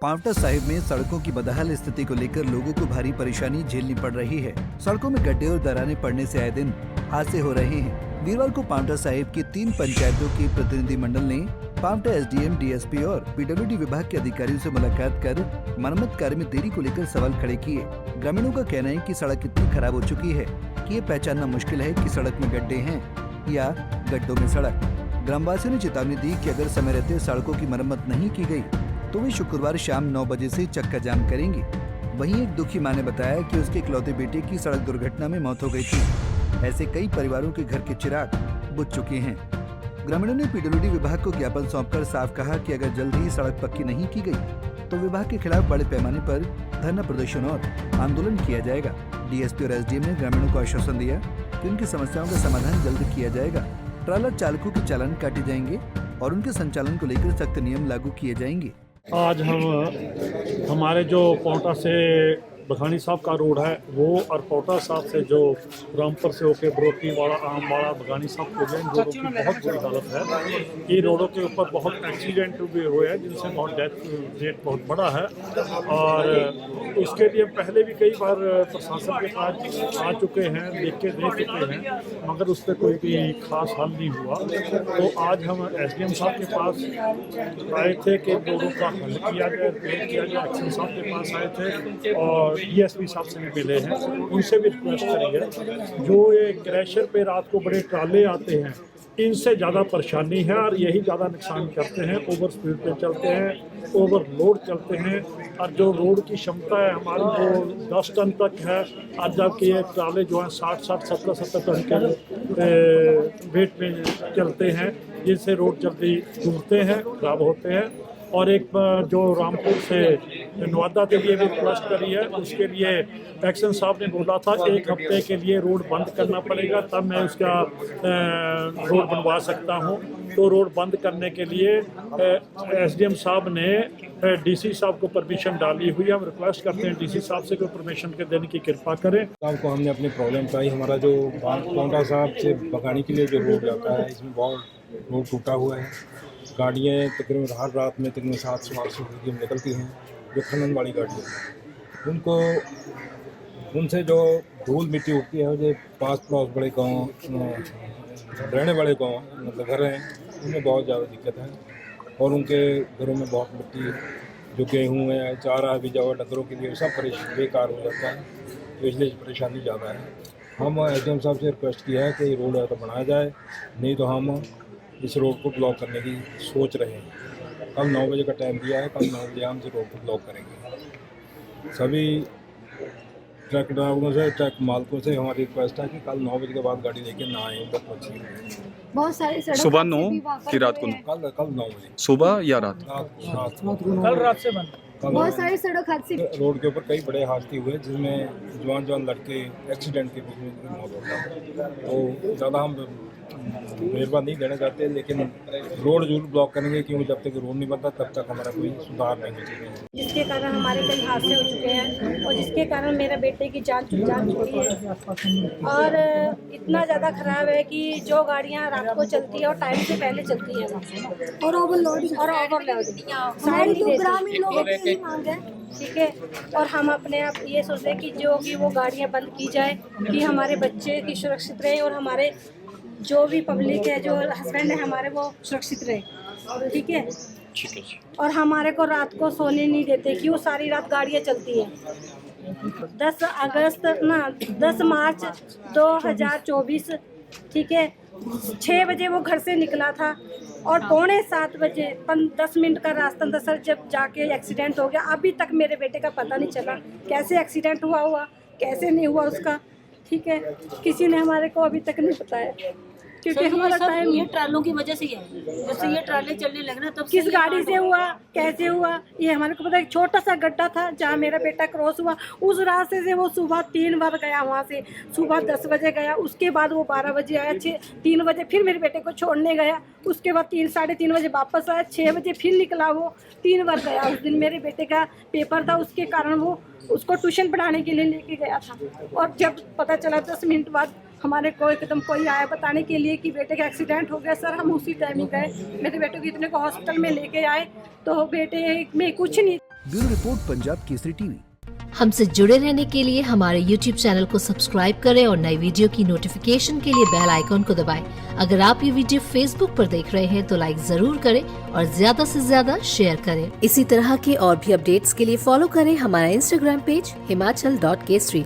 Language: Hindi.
पांवटा साहिब में सड़कों की बदहाल स्थिति को लेकर लोगों को भारी परेशानी झेलनी पड़ रही है। सड़कों में गड्ढे और दरारें पड़ने से आए दिन हादसे हो रहे हैं। वीरवार को पांवटा साहिब की 3 पंचायतों के प्रतिनिधि मंडल ने पांवटा एसडीएम, डीएसपी और पीडब्ल्यूडी विभाग के अधिकारियों से मुलाकात कर मरम्मत कार्य में देरी को लेकर सवाल खड़े किए। ग्रामीणों का कहना है कि सड़क इतनी खराब हो चुकी है कि ये पहचानना मुश्किल है कि सड़क में गड्ढे हैं या गड्ढों में सड़क। ग्रामवासियों ने चेतावनी दी कि अगर समय रहते सड़कों की मरम्मत नहीं की गई तो वे शुक्रवार शाम 9 बजे से चक्का जाम करेंगे। वहीं एक दुखी माँ ने बताया कि उसके इकलौते बेटे की सड़क दुर्घटना में मौत हो गई थी। ऐसे कई परिवारों के घर के चिराग बुझ चुके हैं। ग्रामीणों ने पीडब्ल्यूडी विभाग को ज्ञापन सौंपकर साफ कहा कि अगर जल्द ही सड़क पक्की नहीं की गई तो विभाग के खिलाफ बड़े पैमाने पर धरना प्रदर्शन और आंदोलन किया जाएगा। डीएसपी और एसडीएम ने ग्रामीणों को आश्वासन दिया कि उनकी समस्याओं का समाधान जल्द किया जाएगा। ट्रालर चालकों के चालान काटे जाएंगे और उनके संचालन को लेकर सख्त नियम लागू किए जाएंगे। आज हम हमारे जो पांवटा से बघानी साहब का रोड है वो और पांवटा साहब से जो रामपुर से होके बरोटी वाला, आम वाला, बघानी साहब को गए, इन रोडों की बहुत बुरी हालत है। ये रोडों के ऊपर बहुत एक्सीडेंट भी हुए हैं जिनसे बहुत डेथ रेट बहुत बड़ा है और उसके लिए पहले भी कई बार प्रशासन के पास आ चुके हैं, देख चुके हैं, मगर उस पर कोई भी खास हल नहीं हुआ। तो आज हम एसडीएम साहब के पास आए थे कि रोडों का हल किया जाए, एक्शन साहब के पास आए थे और डीएसपी साहब से भी मिले हैं, उनसे भी रिक्वेस्ट करी है। जो ये क्रैशर पे रात को बड़े ट्राले आते हैं इनसे ज़्यादा परेशानी है और यही ज़्यादा नुकसान करते हैं। ओवर स्पीड पे चलते हैं, ओवरलोड चलते हैं और जो रोड की क्षमता है हमारी वो 10 टन तक है और जबकि ये ट्राले जो हैं 60-60, 70-70 टन के वेट में चलते हैं जिनसे रोड जल्दी टूटते हैं, खराब होते हैं। और एक जो रामपुर से नवादा के लिए भी रिक्वेस्ट करी है, उसके लिए एक्शन साहब ने बोला था 1 हफ्ते के लिए रोड बंद करना पड़ेगा तब मैं उसका रोड बनवा सकता हूं। तो रोड बंद करने के लिए एसडीएम साहब ने डीसी साहब को परमिशन डाली हुई है। हम रिक्वेस्ट करते हैं डीसी साहब से कोई परमिशन के देने की कृपा करें। आपको हमने अपनी प्रॉब्लम बताई। हमारा जो पांवटा साहब से बघानी के लिए जो रोड जाता है इसमें बहुत रोड टूटा हुआ है। गाड़ियाँ तकरीबन हर रात में तकरीबन 700-800 की निकलती हैं जो खनन वाली गाड़ियाँ हैं। उनको उनसे जो धूल मिट्टी उठती है, जो पास पड़ोस बड़े गाँव रहने वाले गाँव मतलब घर हैं उनमें बहुत ज़्यादा दिक्कत है और उनके घरों में बहुत मिट्टी, जो गेहूँ है, चारा भी जाओ डंगरों के लिए सब बेकार हो जाता है, तो इसलिए परेशानी ज़्यादा है। हम एसडीएम साहब से रिक्वेस्ट किया है कि रोड तो बनाया जाए, नहीं तो हम इस रोड को ब्लॉक करने की सोच रहे हैं। कल 9 बजे का टाइम दिया है, कल 9 बजे हम इस रोड को ब्लॉक करेंगे। सभी ट्रक ड्राइवरों से, ट्रक मालकों से हमारी रिक्वेस्ट है कि कल 9 बजे के बाद गाड़ी लेके ना आए। बहुत सारी सड़क सुबह 9 की रात को? कल 9 बजे सुबह या रात? कल रात से बंद। बहुत सारे सड़क हादसे रोड के ऊपर कई बड़े हादसे हुए जिसमें जवान लड़के एक्सीडेंट के बीच में मौत होता है। तो ज़्यादा हम मेहरबान नहीं देना चाहते, लेकिन रोड जरूर ब्लॉक करेंगे क्योंकि जब तक रोड नहीं बनता तब तक हमारा कोई सुधार नहीं हो सकेगा। जिसके कारण हमारे कई हादसे हो चुके हैं और जिसके कारण मेरे बेटे की जान चुकी है और इतना ज़्यादा ख़राब है कि जो गाड़ियाँ रात को चलती है और टाइम से पहले चलती हैं और ओवरलोडिंग ग्रामीण लोगों की यही मांग है। ठीक है, और हम अपने आप ये सोचते हैं कि जो कि वो गाड़ियाँ बंद की जाए कि हमारे बच्चे की सुरक्षित रहे और हमारे जो भी पब्लिक है, जो हस्बैंड है हमारे, वो सुरक्षित रहे। ठीक है, और हमारे को रात को सोने नहीं देते क्यों सारी रात गाड़ियाँ चलती हैं। 10 मार्च 2024, ठीक है, 6 बजे वो घर से निकला था और 6:45 बजे 10 मिनट का रास्ता था सर, जब जाके एक्सीडेंट हो गया। अभी तक मेरे बेटे का पता नहीं चला कैसे एक्सीडेंट हुआ कैसे नहीं हुआ उसका। ठीक है, किसी ने हमारे को अभी तक नहीं बताया क्योंकि हमारा टाइम ये ट्रालों की वजह से ही है। जैसे ये ट्राले चलने लगना तब किस गाड़ी से हुआ, कैसे हुआ, ये हमारे को पता है। छोटा सा गड्ढा था जहाँ मेरा बेटा क्रॉस हुआ, उस रास्ते से वो सुबह 3 बार गया। वहाँ से सुबह 10 बजे गया, उसके बाद वो 12 बजे आया, 3 बजे फिर मेरे बेटे को छोड़ने गया, उसके बाद 3-3:30 बजे वापस आया, 6 बजे फिर निकला। वो 3 बार गया। उस दिन मेरे बेटे का पेपर था, उसके कारण वो उसको ट्यूशन पढ़ाने के लिए लेके गया था। और जब पता चला 10 मिनट बाद हमारे को एकदम कोई आया बताने के लिए कि बेटे का एक्सीडेंट हो गया सर, हम उसी टाइम ही गए। मेरे बेटे को इतने को हॉस्पिटल में लेके आए तो बेटे में कुछ नहीं। Bureau report, Punjab Kesari TV. हमसे जुड़े रहने के लिए हमारे YouTube चैनल को सब्सक्राइब करें और नई वीडियो की नोटिफिकेशन के लिए बेल आइकॉन को दबाएं। अगर आप ये वीडियो Facebook पर देख रहे हैं तो लाइक जरूर करें और ज्यादा से ज्यादा शेयर करें। इसी तरह के और भी अपडेट्स के लिए फॉलो करें हमारा Instagram पेज himachal.kesri।